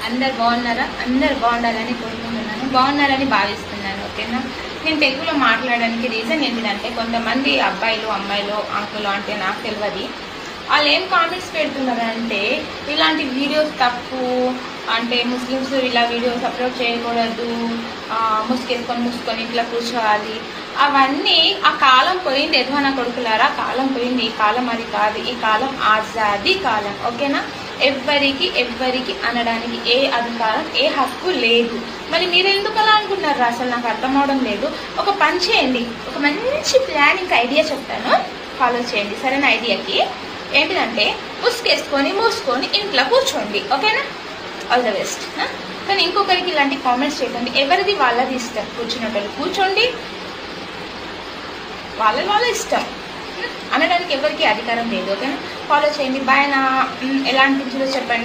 అందరు బాగున్నారా? అందరు బాగుండాలని కోరుకుంటున్నాను, బాగున్నారని భావిస్తున్నాను. ఓకేనా? నేను తెలుగులో మాట్లాడడానికి రీజన్ ఏంటిదంటే, కొంతమంది అబ్బాయిలు అమ్మాయిలు అంకులు అంటే నాకు తెలియదు, వాళ్ళు ఏం కామెంట్స్ పెడుతున్నారంటే ఇలాంటి వీడియోస్ తప్పు, అంటే ముస్లిమ్స్ ఇలా వీడియోస్ అప్లోడ్ చేయకూడదు, మూసుకొని ఇట్లా కూర్చోవాలి, అవన్నీ ఆ కాలం పోయింది. ఎదువన కొడుకులారా, కాలం పోయింది. ఈ కాలం అది కాదు, ఈ కాలం ఆజాదీ కాలం. ఓకేనా? ఎవ్వరికి అనడానికి ఏ అధికారం, ఏ హక్కు లేదు. మరి మీరు ఎందుకు అలా అనుకుంటున్నారు? అసలు నాకు అర్థం అవడం లేదు. ఒక పని చేయండి, ఒక మంచి ప్లానింగ్ ఐడియా చెప్తాను, ఫాలో చేయండి. సరైన ఐడియాకి ఏంటిదంటే, ముసుకేసుకొని మూసుకొని ఇంట్లో కూర్చోండి. ఓకేనా? All the best. కానీ ఇంకొకరికి ఇలాంటి కామెంట్స్ చేయకండి. ఎవరిది వాళ్ళది ఇష్టం. కూర్చున్నట్టు కూర్చోండి, వాళ్ళ ఇష్టం అనడానికి ఎవరికి అధికారం లేదు. ఓకేనా? ఫాలో చేయండి. బాయ్. ఎలా అనిపించిందో చెప్పండి.